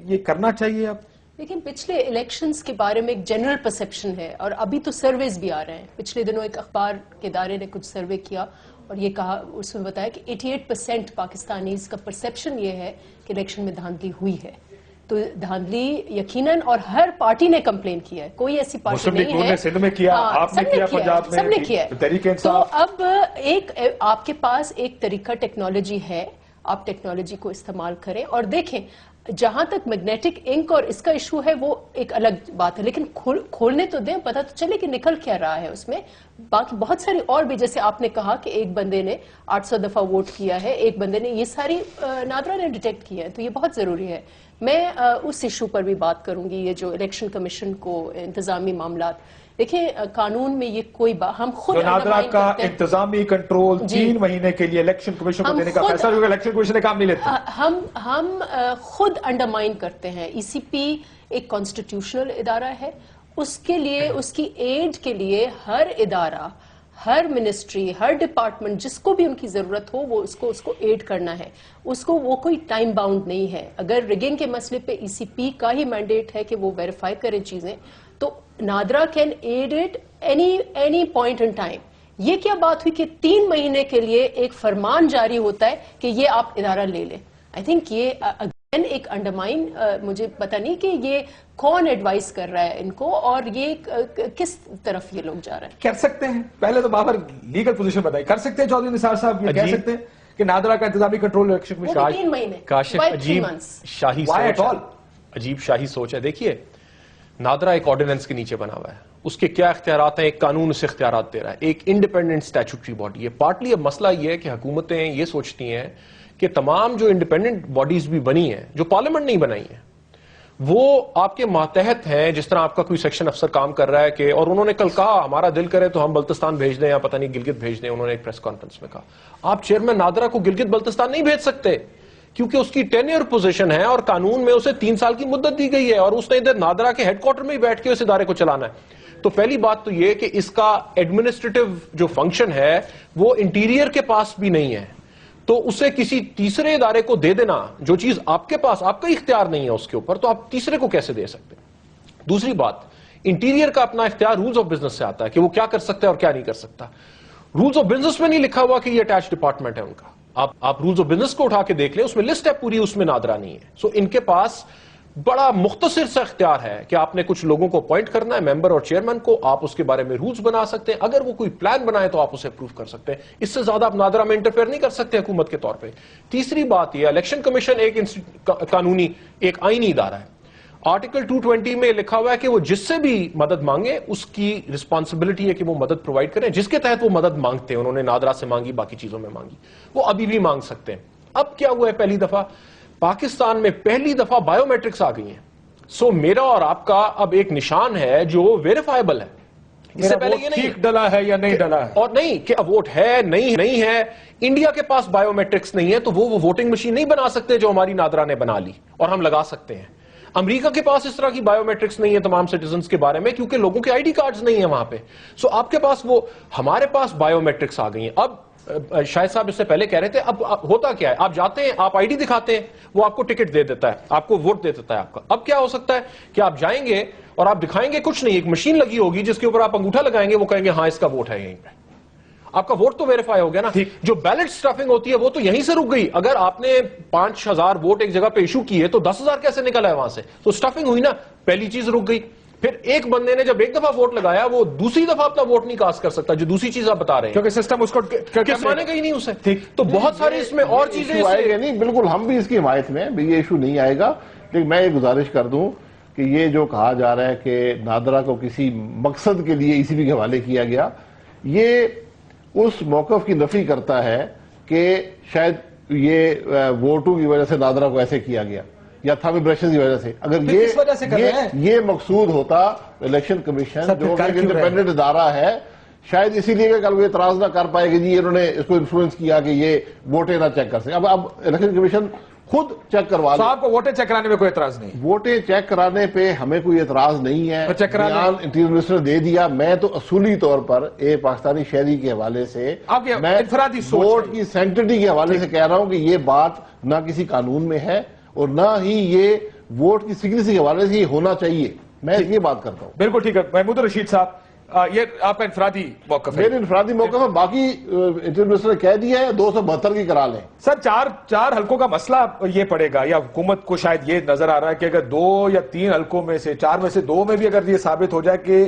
یہ کرنا چاہیے اب؟ لیکن پچھلے الیکشنز کے بارے میں ایک جنرل پرسپشن ہے, اور ابھی تو سرویز بھی آ رہے ہیں. پچھلے دنوں ایک اخبار کے ادارے نے کچھ سروے کیا اور یہ کہا, اس میں بتایا کہ 88% پاکستانیز کا پرسپشن یہ ہے کہ الیکشن میں دھاندلی ہوئی ہے. تو دھاندلی یقیناً, اور ہر پارٹی نے کمپلین کیا ہے, کوئی ایسی پارٹی نہیں ہے. سندھ میں کیا, آپ نے کیا, پنجاب میں, سب نے کیا. تحریک تو انصاف. اب آپ کے پاس ایک طریقہ ٹیکنالوجی ہے, آپ ٹیکنالوجی کو استعمال کریں اور دیکھیں. جہاں تک میگنیٹک انک اور اس کا ایشو ہے وہ ایک الگ بات ہے, لیکن کھولنے تو دیں, پتہ تو چلے کہ نکل کیا رہا ہے اس میں. باقی بہت ساری اور بھی, جیسے آپ نے کہا کہ ایک بندے نے 800 دفعہ ووٹ کیا ہے, ایک بندے نے, یہ ساری نادرا نے ڈیٹیکٹ کیا ہے, تو یہ بہت ضروری ہے. میں اس ایشو پر بھی بات کروں گی, یہ جو الیکشن کمیشن کو انتظامی معاملات. دیکھیں قانون میں یہ کوئی ہم خود نادرا کا انتظامی کنٹرول 3 مہینے کے لیے الیکشن کمیشن کو دینے کا فیصلہ, کیونکہ الیکشن کمیشن نے کام نہیں لیتا. ہم خود انڈرمائن کرتے ہیں. ای سی پی ایک کانسٹیٹیوشنل ادارہ ہے, اس کے لیے, اس کی ایڈ کے لیے ہر ادارہ, ہر منسٹری, ہر ڈپارٹمنٹ جس کو بھی ان کی ضرورت ہو وہ اس کو ایڈ کرنا ہے. اس کو وہ کوئی ٹائم باؤنڈ نہیں ہے. اگر ریگنگ کے مسئلے پہ ای سی پی کا ہی مینڈیٹ ہے کہ وہ ویریفائی کریں چیزیں, تو NADRA can add it any point in time. یہ کیا بات ہوئی کہ 3 مہینے کے لیے ایک فرمان جاری ہوتا ہے کہ یہ آپ ادارہ لے لیں. آئی تھنک یہ اگین ایک انڈرمائن, مجھے پتہ نہیں کہ یہ کون ایڈوائز کر رہا ہے ان کو, اور یہ کس طرف یہ لوگ جا رہے ہیں. کر سکتے ہیں, پہلے تو بابر لیگل پوزیشن بتائی, کر سکتے ہیں چودھری نثار صاحب, یہ کہہ سکتے ہیں کہ نادرا کا انتظامی کنٹرول الیکشن وہ 3 مہینے, کاشف عجیب شاہی سوچ ہے. دیکھیے نادرا ایک آرڈیننس کے نیچے بنا ہوا ہے, اس کے کیا اختیارات ہیں, ایک قانون اسے اختیارات دے رہا ہے, ایک انڈیپینڈنٹ اسٹیچوٹری باڈی ہے. پارٹلی اب مسئلہ یہ ہے کہ حکومتیں یہ سوچتی ہیں کہ تمام جو انڈیپینڈنٹ باڈیز بھی بنی ہیں, جو پارلیمنٹ نہیں بنائی ہیں, وہ آپ کے ماتحت ہیں. جس طرح آپ کا کوئی سیکشن افسر کام کر رہا ہے کہ, اور انہوں نے کل کہا ہمارا دل کرے تو ہم بلتستان بھیج دیں یا پتہ نہیں گلگت بھیج دیں. انہوں نے ایک پریس کانفرنس میں کہا آپ چیئرمین نادرا کو گلگت بلتستان نہیں بھیج سکتے, کیونکہ اس کی ٹینیور پوزیشن ہے اور قانون میں اسے 3 سال کی مدت دی گئی ہے, اور اس نے ادھر نادرا کے ہیڈ کوارٹر میں ہی بیٹھ کے اس ادارے کو چلانا ہے. تو پہلی بات تو یہ کہ اس کا ایڈمنسٹریٹو جو فنکشن ہے وہ انٹیریئر کے پاس بھی نہیں ہے, تو اسے کسی تیسرے ادارے کو دے دینا, جو چیز آپ کے پاس, آپ کا اختیار نہیں ہے اس کے اوپر, تو آپ تیسرے کو کیسے دے سکتے. دوسری بات, انٹیریئر کا اپنا اختیار رولز آف بزنس سے آتا ہے کہ وہ کیا کر سکتا ہے اور کیا نہیں کر سکتا. رولز آف بزنس میں نہیں لکھا ہوا کہ یہ اٹیچ ڈپارٹمنٹ ہے ان کا. آپ رولز آف بزنس کو اٹھا کے دیکھ لیں, اس میں لسٹ ہے پوری, اس میں نادرا نہیں ہے. سو ان کے پاس بڑا مختصر سا اختیار ہے کہ آپ نے کچھ لوگوں کو اپوائنٹ کرنا ہے, ممبر اور چیئرمین کو, آپ اس کے بارے میں رولز بنا سکتے ہیں, اگر وہ کوئی پلان بنائے تو آپ اسے اپروو کر سکتے ہیں. اس سے زیادہ آپ نادرا میں انٹرفیئر نہیں کر سکتے حکومت کے طور پہ. تیسری بات یہ, الیکشن کمیشن ایک قانونی, ایک آئینی ادارہ ہے. آرٹیکل 220 میں لکھا ہوا ہے کہ وہ جس سے بھی مدد مانگے اس کی رسپانسبلٹی ہے کہ وہ مدد پرووائڈ کریں. جس کے تحت وہ مدد مانگتے ہیں, انہوں نے نادرا سے مانگی, باقی چیزوں میں مانگی, وہ ابھی بھی مانگ سکتے ہیں. اب کیا ہوا ہے, پہلی دفعہ پاکستان میں پہلی دفعہ بایو میٹرکس آ گئی ہیں. سو میرا اور آپ کا اب ایک نشان ہے جو ویریفائبل ہے. اس سے پہلے یہ نہیں ٹھیک ڈلا ہے یا نہیں ڈلا ہے, اور نہیں کہ اب ووٹ ہے نہیں ہے. انڈیا کے پاس بایو میٹرکس نہیں ہے تو وہ ووٹنگ مشین نہیں بنا سکتے جو ہماری نادرا نے بنا لی اور ہم لگا سکتے ہیں. امریکہ کے پاس اس طرح کی بایو میٹرکس نہیں ہے تمام سٹیزنز کے بارے میں, کیونکہ لوگوں کے آئی ڈی کارڈز نہیں ہیں وہاں پہ. سو آپ کے پاس وہ, ہمارے پاس بایو میٹرکس آ گئی ہیں. اب شاہد صاحب اس سے پہلے کہہ رہے تھے, اب ہوتا کیا ہے, آپ جاتے ہیں, آپ آئی ڈی دکھاتے ہیں, وہ آپ کو ٹکٹ دے دیتا ہے, آپ کو ووٹ دے دیتا ہے آپ کا. اب کیا ہو سکتا ہے کہ آپ جائیں گے اور آپ دکھائیں گے کچھ نہیں, ایک مشین لگی ہوگی جس کے اوپر آپ انگوٹھا لگائیں گے, وہ کہیں گے ہاں اس کا ووٹ ہے یہیں پہ. آپ کا ووٹ تو ویریفائی ہو گیا نا. جو بیلٹ اسٹفنگ ہوتی ہے وہ تو یہیں سے رک گئی. اگر آپ نے 5000 ووٹ ایک جگہ پہ ایشو کیے تو 10,000 کیسے نکلا ہے وہاں سے, تو اسٹفنگ ہوئی نا, پہلی چیز رک گئی. پھر ایک بندے نے جب ایک دفعہ ووٹ لگایا وہ دوسری دفعہ اپنا ووٹ نہیں کاسٹ کر سکتا, جو دوسری چیز آپ بتا رہے ہیں, کیونکہ سسٹم اس کو مانے گا ہی نہیں اسے. تو بہت سارے اس میں اور چیزیں آئے گا نہیں. بالکل ہم بھی اس کی حمایت میں, یہ ایشو نہیں آئے گا. لیکن میں یہ گزارش کر دوں کہ یہ جو کہا جا رہا ہے کہ نادرا کو کسی مقصد کے لیے ای سی پی کے حوالے کیا گیا, یہ اس موقف کی نفی کرتا ہے کہ شاید یہ ووٹوں کی وجہ سے نادرا کو ایسے کیا گیا یا تھم امپریشن کی وجہ سے. اگر یہ مقصود ہوتا الیکشن کمیشن جو ایک انڈیپینڈنٹ ادارہ ہے, شاید اسی لیے کہ کل وہ اعتراض نہ کر پائے کہ جی انہوں نے اس کو انفلوئنس کیا کہ یہ ووٹیں نہ چیک کر سکے. اب الیکشن کمیشن خود چیک کروا لیں. آپ کو ووٹیں چیک کرانے میں کوئی اعتراض نہیں؟ ووٹیں چیک کرانے پہ ہمیں کوئی اعتراض نہیں ہے. بیان انٹیریئر منسٹر دے دیا. میں تو اصولی طور پر ایک پاکستانی شہری کے حوالے سے میں ووٹ کی سینکٹرٹی کے حوالے سے کہہ رہا ہوں کہ یہ بات نہ کسی قانون میں ہے اور نہ ہی یہ ووٹ کی سیکریسی کے حوالے سے یہ ہونا چاہیے. میں یہ بات کرتا ہوں. بالکل ٹھیک ہے. محمود رشید صاحب، یہ آپ کا انفرادی موقف ہے؟ میرے انفرادی موقف ہے. باقی انٹیریئر منسٹر نے کہہ دیا ہے 272 کی کرا لیں. سر چار حلقوں کا مسئلہ یہ پڑے گا، یا حکومت کو شاید یہ نظر آ رہا ہے کہ اگر 2 یا 3 حلقوں میں سے 4 میں سے 2 میں بھی اگر یہ ثابت ہو جائے کہ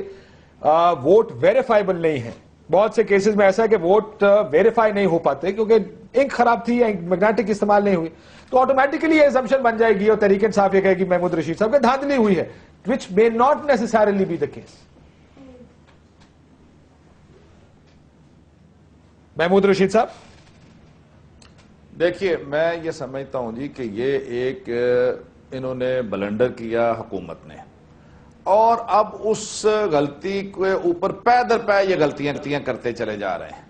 ووٹ ویریفائیبل نہیں ہے. بہت سے کیسز میں ایسا ہے کہ ووٹ ویریفائی نہیں ہو پاتے کیونکہ انک خراب تھی یا میگنیٹک استعمال نہیں ہوئی، تو آٹومیٹکلی یہ اسمپشن بن جائے گی اور تحریک انصاف یہ کہے گی محمود رشید صاحب کہ دھاندلی ہوئی ہے، which may not necessarily be the case. Mahmood Rasheed صاحب، دیکھیے میں یہ سمجھتا ہوں جی کہ یہ ایک انہوں نے بلنڈر کیا حکومت نے، اور اب اس غلطی کے اوپر پے در پے یہ غلطیاں کرتے چلے جا رہے ہیں،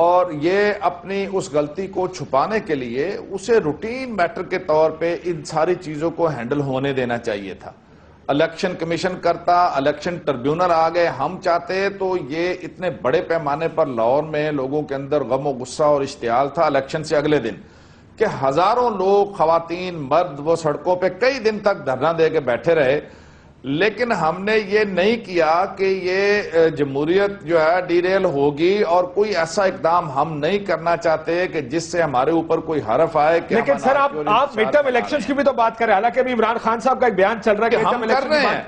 اور یہ اپنی اس غلطی کو چھپانے کے لیے اسے روٹین میٹر کے طور پہ ان ساری چیزوں کو ہینڈل ہونے دینا چاہیے تھا. الیکشن کمیشن کرتا، الیکشن ٹربیونل آ گئے. ہم چاہتے تو یہ اتنے بڑے پیمانے پر لاہور میں لوگوں کے اندر غم و غصہ اور اشتعال تھا الیکشن سے اگلے دن کہ ہزاروں لوگ، خواتین، مرد، وہ سڑکوں پہ کئی دن تک دھرنا دے کے بیٹھے رہے. لیکن ہم نے یہ نہیں کیا کہ یہ جمہوریت جو ہے ڈیریل ہوگی، اور کوئی ایسا اقدام ہم نہیں کرنا چاہتے کہ جس سے ہمارے اوپر کوئی حرف آئے. لیکن سر آپ مڈ ٹرم الیکشنز کی بھی تو بات کر رہے ہیں، حالانکہ ابھی عمران خان صاحب کا ایک بیان چل رہا ہے کہ ہم کر رہے ہیں.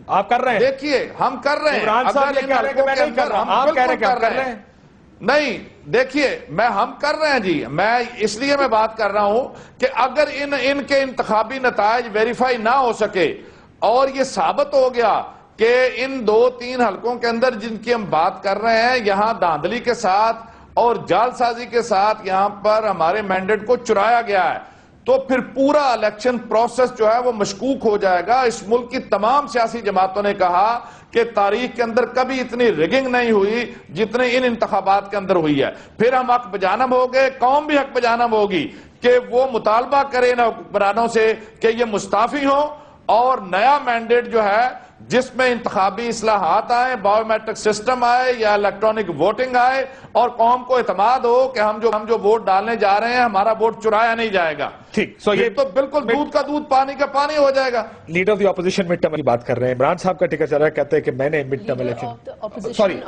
آپ کر رہے ہیں؟ دیکھیے ہم کر رہے ہیں. عمران صاحب یہ کہہ رہے ہیں کہ میں نہیں کر رہا، آپ کہہ رہے ہیں کہ آپ کر رہے ہیں. نہیں دیکھیے ہم کر رہے ہیں جی. میں اس لیے میں بات کر رہا ہوں کہ اگر ان کے انتخابی نتائج ویریفائی نہ ہو سکے اور یہ ثابت ہو گیا کہ ان 2-3 حلقوں کے اندر جن کی ہم بات کر رہے ہیں یہاں دھاندلی کے ساتھ اور جال سازی کے ساتھ یہاں پر ہمارے مینڈیٹ کو چرایا گیا ہے، تو پھر پورا الیکشن پروسیس جو ہے وہ مشکوک ہو جائے گا. اس ملک کی تمام سیاسی جماعتوں نے کہا کہ تاریخ کے اندر کبھی اتنی ریگنگ نہیں ہوئی جتنے ان انتخابات کے اندر ہوئی ہے. پھر ہم حق بجانب ہو گئے، قوم بھی حق بجانب ہوگی کہ وہ مطالبہ کرے ان حکمرانوں سے کہ یہ مستعفی ہوں اور نیا مینڈیٹ جو ہے جس میں انتخابی اصلاحات آئیں، بایو میٹرک سسٹم آئے یا الیکٹرانک ووٹنگ آئے، اور قوم کو اعتماد ہو کہ ہم جو ووٹ ڈالنے جا رہے ہیں ہمارا ووٹ چرایا نہیں جائے گا. ٹھیک، سو یہ تو بالکل دودھ کا دودھ پانی کا پانی ہو جائے گا. Leader of the opposition mid term کی بات کر رہے ہیں. عمران صاحب کا ٹکٹ چل رہا ہے، کہتے ہیں کہ میں نے mid term election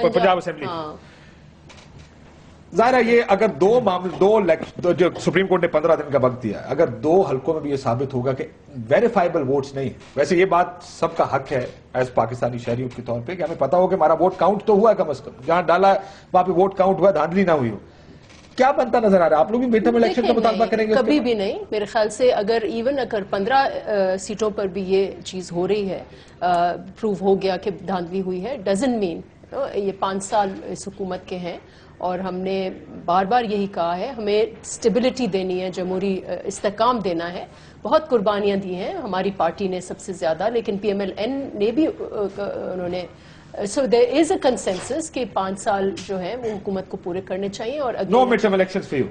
Punjab assembly, ظاہر ہے یہ اگر جو سپریم کورٹ نے 15 دن کا وقت دیا ہے، اگر 2 حلقوں میں بھی یہ ثابت ہوگا کہ ویریفائبل ووٹس نہیں ہیں. ویسے یہ بات سب کا حق ہے ایز پاکستانی شہریوں کے طور پہ کہ ہمیں پتا ہو کہ ہمارا ووٹ کاؤنٹ تو ہوا ہے، کم از کم جہاں ڈالا ہے وہاں پہ ووٹ کاؤنٹ ہوا ہے، دھاندلی نہ ہوئی ہو. کیا بنتا نظر آ رہا ہے؟ آپ لوگ بھی مڈ ٹرم الیکشن کا مطالبہ کریں گے؟ کبھی بھی نہیں. میرے خیال سے اگر 15 سیٹوں پر بھی یہ چیز ہو رہی ہے، پروو ہو گیا کہ دھاندلی ہوئی ہے، ڈزنٹ مین یہ 5 سال اس حکومت کے ہیں، اور ہم نے بار بار یہی کہا ہے ہمیں اسٹیبلٹی دینی ہے، جمہوری استحکام دینا ہے. بہت قربانیاں دی ہیں ہماری پارٹی نے سب سے زیادہ، لیکن پی ایم ایل این نے بھی انہوں نے سو دیر از اے کنسنسس کہ 5 سال جو ہے وہ حکومت کو پورے کرنے چاہیے. اور no mid term elections for you?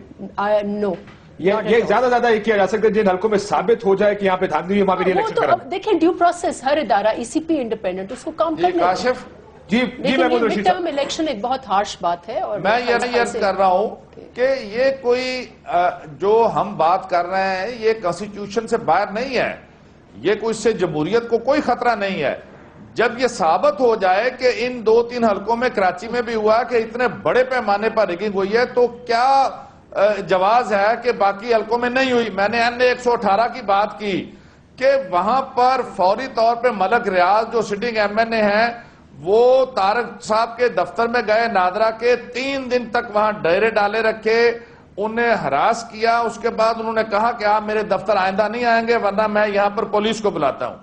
No. یہ زیادہ یہ کیا جا سکتا ہے جن حلقوں میں ثابت ہو جائے کہ یہاں پہ دھاندلی وہاں پہ الیکشن کرا. دیکھیں ڈیو پروسیس ہر ادارہ ای سی پی انڈیپینڈنٹ اس کو کام کرنے کاشف جی محمود رشید صاحب، ٹرم الیکشن ایک بہت ہارش بات ہے. اور میں یہ عرض کر رہا ہوں کہ یہ کوئی جو ہم بات کر رہے ہیں یہ کانسٹیٹیوشن سے باہر نہیں ہے، یہ کوئی اس سے جمہوریت کو کوئی خطرہ نہیں ہے. جب یہ ثابت ہو جائے کہ ان 2-3 حلقوں میں کراچی میں بھی ہوا کہ اتنے بڑے پیمانے پر ریگنگ ہوئی ہے، تو کیا جواز ہے کہ باقی حلقوں میں نہیں ہوئی؟ میں نے NA 118 کی بات کی کہ وہاں پر فوری طور پہ ملک ریاض جو سٹنگ MNA ہیں وہ طارق صاحب کے دفتر میں گئے نادرا کے، 3 دن تک وہاں ڈیرے ڈالے رکھے، انہیں ہراس کیا. اس کے بعد انہوں نے کہا کہ آپ میرے دفتر آئندہ نہیں آئیں گے ورنہ میں یہاں پر پولیس کو بلاتا ہوں.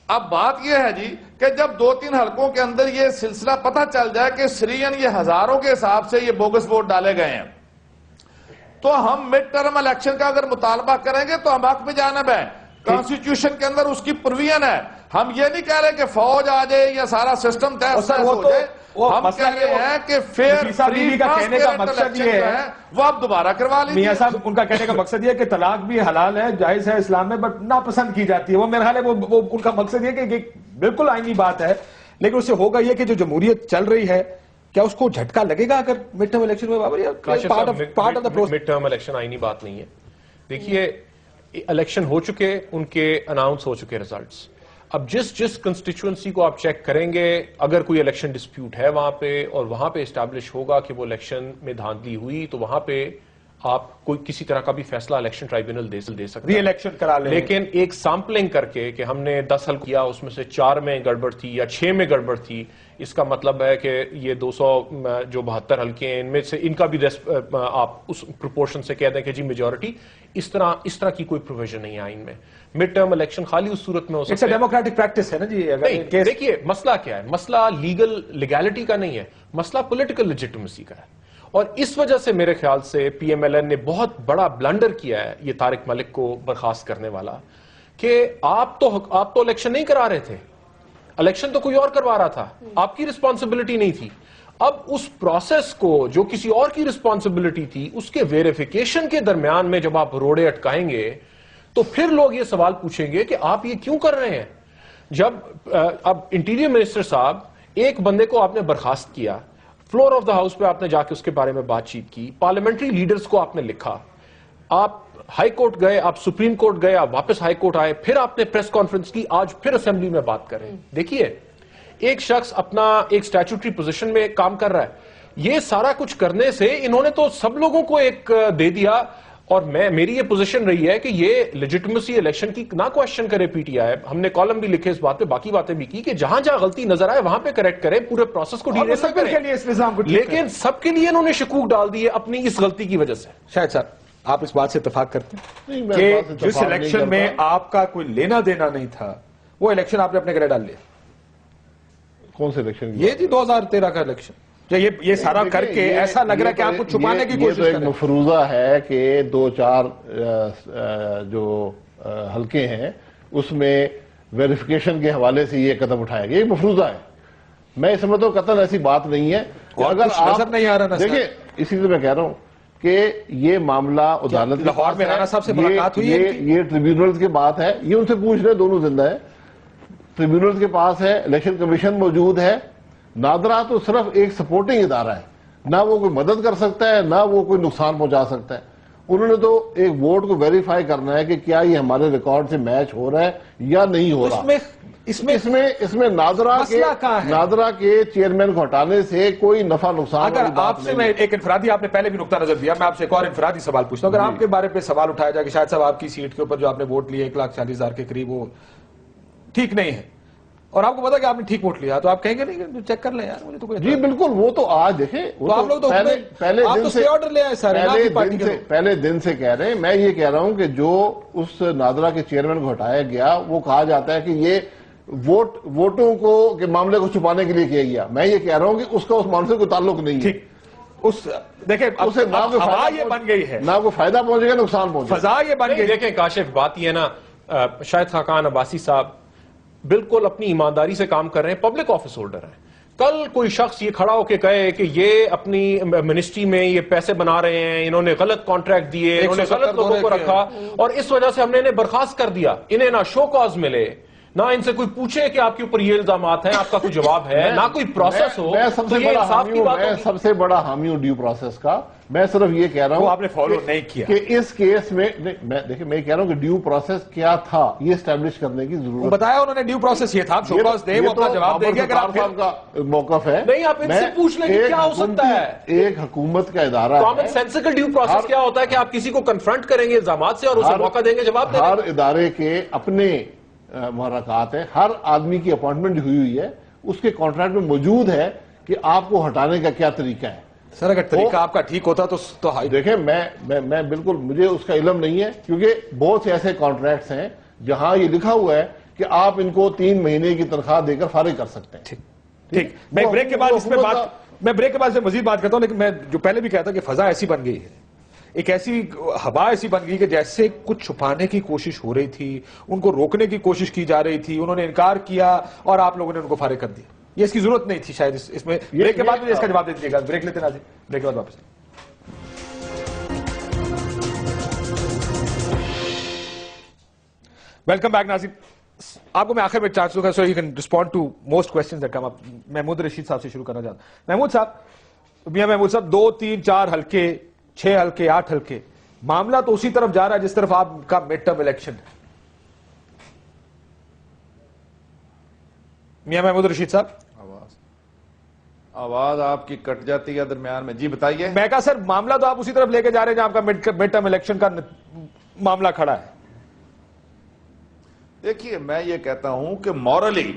اب بات یہ ہے جی کہ جب 2-3 حلقوں کے اندر یہ سلسلہ پتہ چل جائے کہ سرین یہ ہزاروں کے حساب سے یہ بوگس ووٹ ڈالے گئے ہیں، تو ہم مڈ ٹرم الیکشن کا اگر مطالبہ کریں گے تو ہم حق بجانب ہیں. کانسٹیٹیوشن کے اندر اس کی پروویژن ہے. ہم یہ نہیں کہہ رہے کہ فوج آ جائے یا سارا سسٹم طے ہو جائے. ہم کہہ رہے ہیں کہ فیئر فری کا کہنے کا مقصد یہ ہے وہ آپ دوبارہ کروا لیجیے. میاں صاحب ان کا کہنے کا مقصد یہ ہے کہ طلاق بھی حلال ہے، جائز ہے اسلام میں، بٹ ناپسند کی جاتی ہے. وہ میرا خیال ہے وہ ان کا مقصد یہ کہ بالکل آئینی بات ہے، لیکن اس سے ہوگا یہ کہ جو جمہوریت چل رہی ہے کیا اس کو جھٹکا لگے گا اگر مڈ ٹرم الیکشن میں؟ مڈ ٹرم الیکشن آئینی بات نہیں ہے. دیکھیے الیکشن ہو چکے، ان کے اناؤنس ہو چکے ریزلٹس. اب جس کنسٹیچوئنسی کو آپ چیک کریں گے، اگر کوئی الیکشن ڈسپیوٹ ہے وہاں پہ اور وہاں پہ اسٹیبلش ہوگا کہ وہ الیکشن میں دھاندلی ہوئی، تو وہاں پہ آپ کوئی کسی طرح کا بھی فیصلہ الیکشن ٹرائبیونل دے سکتا ری الیکشن کرا لیں. لیکن ایک سیمپلنگ کر کے کہ ہم نے 10 حلقے کیا، اس میں سے 4 میں گڑبڑ تھی یا 6 میں گڑبڑ تھی، اس کا مطلب ہے کہ یہ 200 جو 72 حلقے ہیں ان میں سے ان کا بھی آپ اس پروپورشن سے کہہ دیں کہ جی میجورٹی. اس طرح کی کوئی پروویژن نہیں ہے آئین میں. مڈ ٹرم الیکشن خالی اس صورت میں ہو سکتا ہے. ڈیموکریٹک پریکٹس ہے نا جی. دیکھیے مسئلہ کیا ہے، مسئلہ لیگلٹی کا نہیں ہے، مسئلہ پولیٹیکل لیجٹمیسی کا ہے. اور اس وجہ سے میرے خیال سے پی ایم ایل این نے بہت بڑا بلنڈر کیا ہے یہ طارق ملک کو برخاست کرنے والا، کہ آپ تو الیکشن نہیں کرا رہے تھے، الیکشن تو کوئی اور کروا رہا تھا، آپ کی رسپانسبلٹی نہیں تھی. اب اس پروسیس کو جو کسی اور کی رسپانسبلٹی تھی، اس کے ویریفیکیشن کے درمیان میں جب آپ روڑے اٹکائیں گے تو پھر لوگ یہ سوال پوچھیں گے کہ آپ یہ کیوں کر رہے ہیں. جب اب انٹیریئر منسٹر صاحب، ایک بندے کو آپ نے برخاست کیا، فلور آف دا ہاؤس پہ آپ نے جا کے اس کے بارے میں بات چیت کی، پارلیمنٹری لیڈرز کو آپ نے لکھا، آپ ہائی کورٹ گئے، آپ سپریم کورٹ گئے، آپ واپس ہائی کورٹ آئے، پھر آپ نے پریس کانفرنس کی، آج پھر اسمبلی میں بات کریں. دیکھیے ایک شخص اپنا ایک سٹیچوٹری پوزیشن میں کام کر رہا ہے، یہ سارا کچھ کرنے سے انہوں نے تو سب لوگوں کو ایک دے دیا. اور میری یہ پوزیشن رہی ہے کہ یہ لیجٹمیسی الیکشن کی نہ کوشچن کرے پی ٹی آئی. ہم نے کالم بھی لکھے اس بات پہ، باقی باتیں بھی کی کہ جہاں جہاں غلطی نظر آئے وہاں پہ کریکٹ کریں، پورے پروسیس کو ڈیل کریں. لیکن سب کے لیے انہوں نے شکوک ڈال دیے اپنی اس غلطی کی وجہ سے. شاید صاحب آپ اس بات سے اتفاق کرتے ہیں کہ جس الیکشن میں آپ کا کوئی لینا دینا نہیں تھا وہ الیکشن آپ نے اپنے گلے ڈال لیا؟ کون سے الیکشن؟ یہ جی 2013 کا الیکشن. یہ سارا کر کے ایسا لگ رہا ہے کہ آپ کو چھپانے کی کوشش کر رہے ہیں. یہ تو ایک مفروضہ ہے کہ 2-4 جو حلقے ہیں اس میں ویریفیکیشن کے حوالے سے یہ قدم اٹھایا گیا. یہ مفروضہ ہے، میں سمجھتا ہوں قطعاً ایسی بات نہیں ہے. اگر آپ نہیں آ رہا دیکھیں، اسی لیے میں کہہ رہا ہوں کہ یہ معاملہ عدالت لاہور میں رانا صاحب سے ملاقات ہوئی ہے، یہ ٹریبیونل کی بات ہے، یہ ان سے پوچھ رہے، دونوں زندہ ہے، ٹریبیونل کے پاس ہے، الیکشن کمیشن موجود ہے. نادرا تو صرف ایک سپورٹنگ ادارہ ہے، نہ وہ کوئی مدد کر سکتا ہے نہ وہ کوئی نقصان پہنچا سکتا ہے. انہوں نے تو ایک ووٹ کو ویریفائی کرنا ہے کہ کیا یہ ہمارے ریکارڈ سے میچ ہو رہا ہے یا نہیں ہو رہا. اس میں نادرا کے چیئرمین کو ہٹانے سے کوئی نفع نقصان. اگر آپ سے میں ایک انفرادی، آپ نے پہلے بھی نقطہ نظر دیا، میں آپ سے ایک اور انفرادی سوال پوچھتا ہوں. اگر آپ کے بارے پہ سوال اٹھایا جائے کہ شاید صاحب آپ کی سیٹ کے اوپر جو آپ نے ووٹ لیے 1,40,000 کے قریب وہ ٹھیک نہیں ہے، اور آپ کو پتا کہ آپ نے ٹھیک ووٹ لیا، تو آپ کہیں گے نہیں چیک کر لیں یار مجھے تو کوئی. جی بالکل، وہ تو آج دیکھیں، آپ لوگ تو پہلے دن سے کہہ رہے ہیں. میں یہ کہہ رہا ہوں کہ جو اس نادرا کے چیئرمین کو ہٹایا گیا، وہ کہا جاتا ہے کہ یہ ووٹوں کو کے معاملے کو چھپانے کے لیے کیا گیا. میں یہ کہہ رہا ہوں کہ اس کا اس معاملے سے کوئی تعلق نہیں ہے. دیکھیں اسے نہ کوئی فضا یہ بن گئی ہے، نہ کوئی فائدہ پہنچے گا، نقصان پہنچے گا، فضا یہ بن گئی. دیکھیں کاشف، بات یہ ہے نا، شاہد خاقان عباسی صاحب بالکل اپنی ایمانداری سے کام کر رہے ہیں، پبلک آفس ہولڈر ہیں. کل کوئی شخص یہ کھڑا ہو کے کہے کہ یہ اپنی منسٹری میں یہ پیسے بنا رہے ہیں، انہوں نے غلط کانٹریکٹ دیے، انہوں نے غلط لوگوں کو رکھا اور اس وجہ سے ہم نے انہیں برخاست کر دیا، انہیں نہ شو کاز ملے، نہ ان سے کوئی پوچھے کہ آپ کے اوپر یہ الزامات ہیں، آپ کا کوئی جواب ہے، نہ کوئی پروسیس ہو. میں سب سے بڑا حامی ہوں ڈیو پروسیس کا. میں صرف یہ کہہ رہا ہوں آپ نے فالو نہیں کیا کہ اس کیس میں دیکھیں، میں کہہ رہا ہوں کہ ڈیو پروسیس کیا تھا یہ اسٹیبلش کرنے کی ضرورت. بتایا انہوں نے ڈیو پروسیس یہ تھا، شو کاز دے، وہ اپنا جواب دے گا. اگر آپ کا موقف ہے نہیں، آپ ان سے پوچھ لیں کہ کیا ہو سکتا ہے. ایک حکومت کا ادارہ، کامن سینسیکل ڈیو پروسیس کیا ہوتا ہے کہ آپ کسی کو کنفرنٹ کریں گے الزامات سے اور اسے موقع دیں گے جواب دینے کا. ہر ادارے کے اپنے محرکات ہیں، ہر آدمی کی اپوائنٹمنٹ ہوئی ہے، اس کے کانٹریکٹ میں موجود ہے کہ آپ کو ہٹانے کا کیا طریقہ ہے. سر اگر طریقہ آپ کا ٹھیک ہوتا تو دیکھیں، میں بالکل، مجھے اس کا علم نہیں ہے، کیونکہ بہت سے ایسے کانٹریکٹس ہیں جہاں یہ لکھا ہوا ہے کہ آپ ان کو 3 مہینے کی تنخواہ دے کر فارغ کر سکتے ہیں. ٹھیک، میں بریک کے بعد اس میں بریک کے بعد مزید بات کرتا ہوں، لیکن میں جو پہلے بھی کہتا کہ فضا ایسی بن گئی ہے، ایک ایسی ہوا ایسی بن گئی کہ جیسے کچھ چھپانے کی کوشش ہو رہی تھی، ان کو روکنے کی کوشش کی جا رہی تھی، انہوں نے انکار کیا اور آپ لوگوں نے ان کو فارغ کر دیا. یہ اس کی ضرورت نہیں تھی شاید. اس میں بریک کے بعد مجھے اس کا جواب دے دیجیے گا. بریک لیتے ناظرین, بریک کے بعد واپس. ویلکم بیک ناظرین. آپ کو میں آخر میں چانس دوں گا so you can respond to most questions that come up. Mahmood Rasheed صاحب سے شروع کرنا چاہتا ہوں. محمود صاحب, میاں محمود صاحب, 2, 3, 4 حلقے, 6 حلقے, 8 حلقے, معاملہ تو اسی طرف جا رہا ہے جس طرف آپ کا مڈ ٹرم الیکشن ہے. میاں محمود رشید صاحب, آواز آپ کی کٹ جاتی ہے درمیان میں. جی بتائیے. میں کہا سر معاملہ تو آپ اسی طرف لے کے جا رہے ہیں جہاں آپ کا مڈ ٹرم الیکشن کا معاملہ کھڑا ہے. دیکھیے میں یہ کہتا ہوں کہ مورلی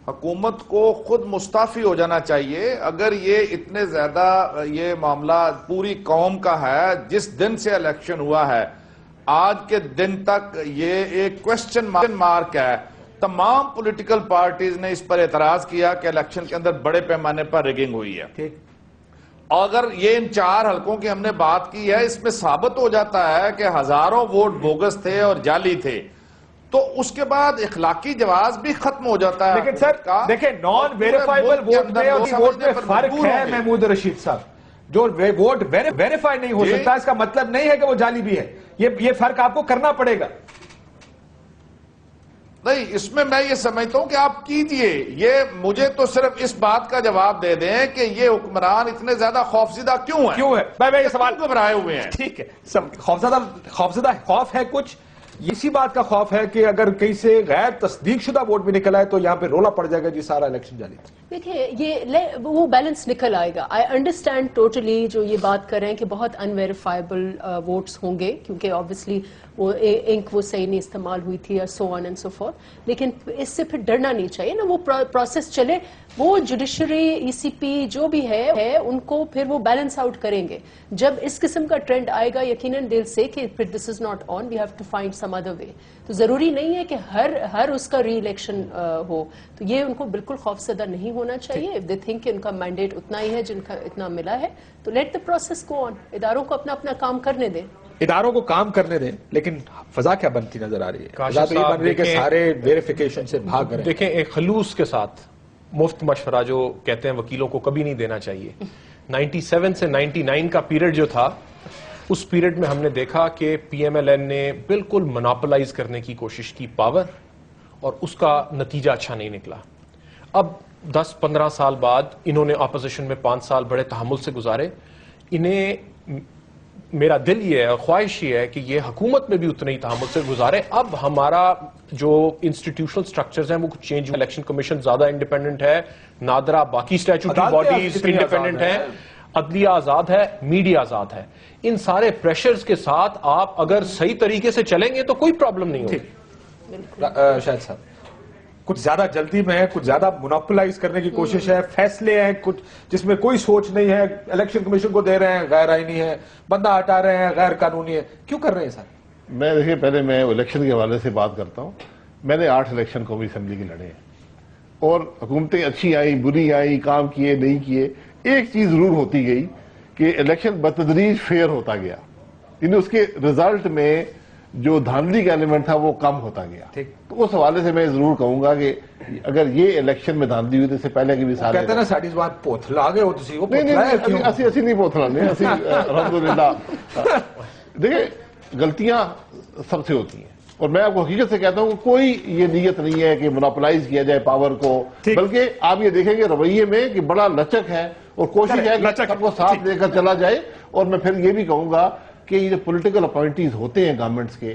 حکومت کو خود مستعفی ہو جانا چاہیے. اگر یہ اتنے زیادہ یہ معاملہ پوری قوم کا ہے, جس دن سے الیکشن ہوا ہے آج کے دن تک یہ ایک کوسچن مارک ہے. تمام پولیٹیکل پارٹیز نے اس پر اعتراض کیا کہ الیکشن کے اندر بڑے پیمانے پر ریگنگ ہوئی ہے. اگر یہ ان 4 حلقوں کی ہم نے بات کی ہے, اس میں ثابت ہو جاتا ہے کہ ہزاروں ووٹ بوگس تھے اور جعلی تھے, تو اس کے بعد اخلاقی جواز بھی ختم ہو جاتا ہے. لیکن سر دیکھیں, نان ویریفائبل ووٹ میں اور ووٹ میں فرق ہے محمود رشید صاحب. جو ووٹ ویریفائی نہیں ہو سکتا اس کا مطلب نہیں ہے کہ وہ جعلی بھی ہے. یہ فرق آپ کو کرنا پڑے گا. نہیں, اس میں یہ سمجھتا ہوں کہ آپ کیجئے. یہ مجھے تو صرف اس بات کا جواب دے دیں کہ یہ حکمران اتنے زیادہ خوفزدہ کیوں ہیں. میں یہ سوال گھبرائے ہوئے ہیں. ٹھیک ہے, خوفزدہ خوف ہے کچھ. اسی بات کا خوف ہے کہ اگر کہیں سے غیر تصدیق شدہ ووٹ بھی نکل آئے تو یہاں پہ رولا پڑ جائے گا جی سارا الیکشن جاری. دیکھیں یہ وہ بیلنس نکل آئے گا. آئی انڈرسٹینڈ ٹوٹلی جو یہ بات کر رہے ہیں کہ بہت انویریفائبل ووٹس ہوں گے کیونکہ آبویسلی وہ انک وہ صحیح نہیں استعمال ہوئی تھی, سو آن اینڈ سو فورتھ. لیکن اس سے پھر ڈرنا نہیں چاہیے نا. وہ پروسیس چلے, وہ جوڈیشری, ای سی پی جو بھی ہے ان کو پھر وہ بیلنس آؤٹ کریں گے. جب اس قسم کا ٹرینڈ آئے گا یقیناً دل سے کہ پھر this is not on, we have to find some other way. تو ضروری نہیں ہے کہ ہر اس کا ری الیکشن ہو. تو یہ ان کو بالکل خوفزدہ نہیں ہونا چاہیے. اف دے تھنک کہ ان کا مینڈیٹ اتنا ہی ہے جن کا اتنا ملا ہے تو لیٹ دا پروسیس گو آن. اداروں کو اپنا کام کرنے دیں. اداروں کو کام کرنے دیں, لیکن فضا کیا بنتی نظر آ رہی ہے؟ فضا تو یہ بن رہی ہے کہ سارے ویریفیکیشن سے بھاگ رہے ہیں. دیکھیں, ایک خلوص کے ساتھ مفت مشورہ جو کہتے ہیں وکیلوں کو کبھی نہیں دینا چاہیے. 97 سے 99 کا پیریڈ جو تھا, اس پیریڈ میں ہم نے دیکھا کہ پی ایم ایل این نے بالکل مناپلائز کرنے کی کوشش کی پاور, اور اس کا نتیجہ اچھا نہیں نکلا. اب 10-15 سال بعد انہوں نے اپوزیشن میں 5 سال بڑے تحمل سے گزارے. انہیں میرا دل یہ ہے اور خواہش یہ ہے کہ یہ حکومت میں بھی اتنے ہی تحمل سے گزارے. اب ہمارا جو انسٹیٹیوشنل سٹرکچرز ہیں وہ کچھ چینج. الیکشن کمیشن زیادہ انڈیپینڈنٹ ہے, نادرا باقی اسٹیچوٹری باڈیز انڈیپینڈنٹ ہیں, عدلیہ آزاد ہے, میڈیا آزاد ہے. ان سارے پریشرز کے ساتھ آپ اگر صحیح طریقے سے چلیں گے تو کوئی پرابلم نہیں ہوگی. شاہد صاحب, کچھ زیادہ جلدی میں ہے, کچھ زیادہ مونوپلائز کرنے کی کوشش ہے, فیصلے ہیں کچھ جس میں کوئی سوچ نہیں ہے, الیکشن کمیشن کو دے رہے ہیں غیر آئینی ہے, بندہ ہٹا رہے ہیں غیر قانونی ہے. کیوں کر رہے ہیں سر؟ میں دیکھیے پہلے میں الیکشن کے حوالے سے بات کرتا ہوں. میں نے 8 الیکشن قومی اسمبلی کے لڑے ہیں, اور حکومتیں اچھی آئیں بری آئیں, کام کیے نہیں کیے, ایک چیز ضرور ہوتی گئی کہ الیکشن بتدریج فیئر ہوتا گیا. یعنی اس کے رزلٹ میں جو دھاندلی کا ایلیمنٹ تھا وہ کم ہوتا گیا. تو اس حوالے سے میں ضرور کہوں گا کہ اگر یہ الیکشن میں دھاندلی ہوئی تو اس سے پہلے کی بھی سارے کہتے ہیں نا ساڈی زبان پوتھلا گئے ہو تسی, وہ نہیں اسی نہیں پوتھلا نہیں اسی الحمدللہ. دیکھیں غلطیاں سب سے ہوتی ہیں, اور میں آپ کو حقیقت سے کہتا ہوں کہ کوئی یہ نیت نہیں ہے کہ مونوپلائز کیا جائے پاور کو, بلکہ آپ یہ دیکھیں گے رویے میں کہ بڑا لچک ہے اور کوشش ہے کہ سب کو ساتھ لے کر چلا جائے. اور میں پھر یہ بھی کہوں گا کہ یہ جو پولیٹیکل اپوائنٹیز ہوتے ہیں گورنمنٹس کے,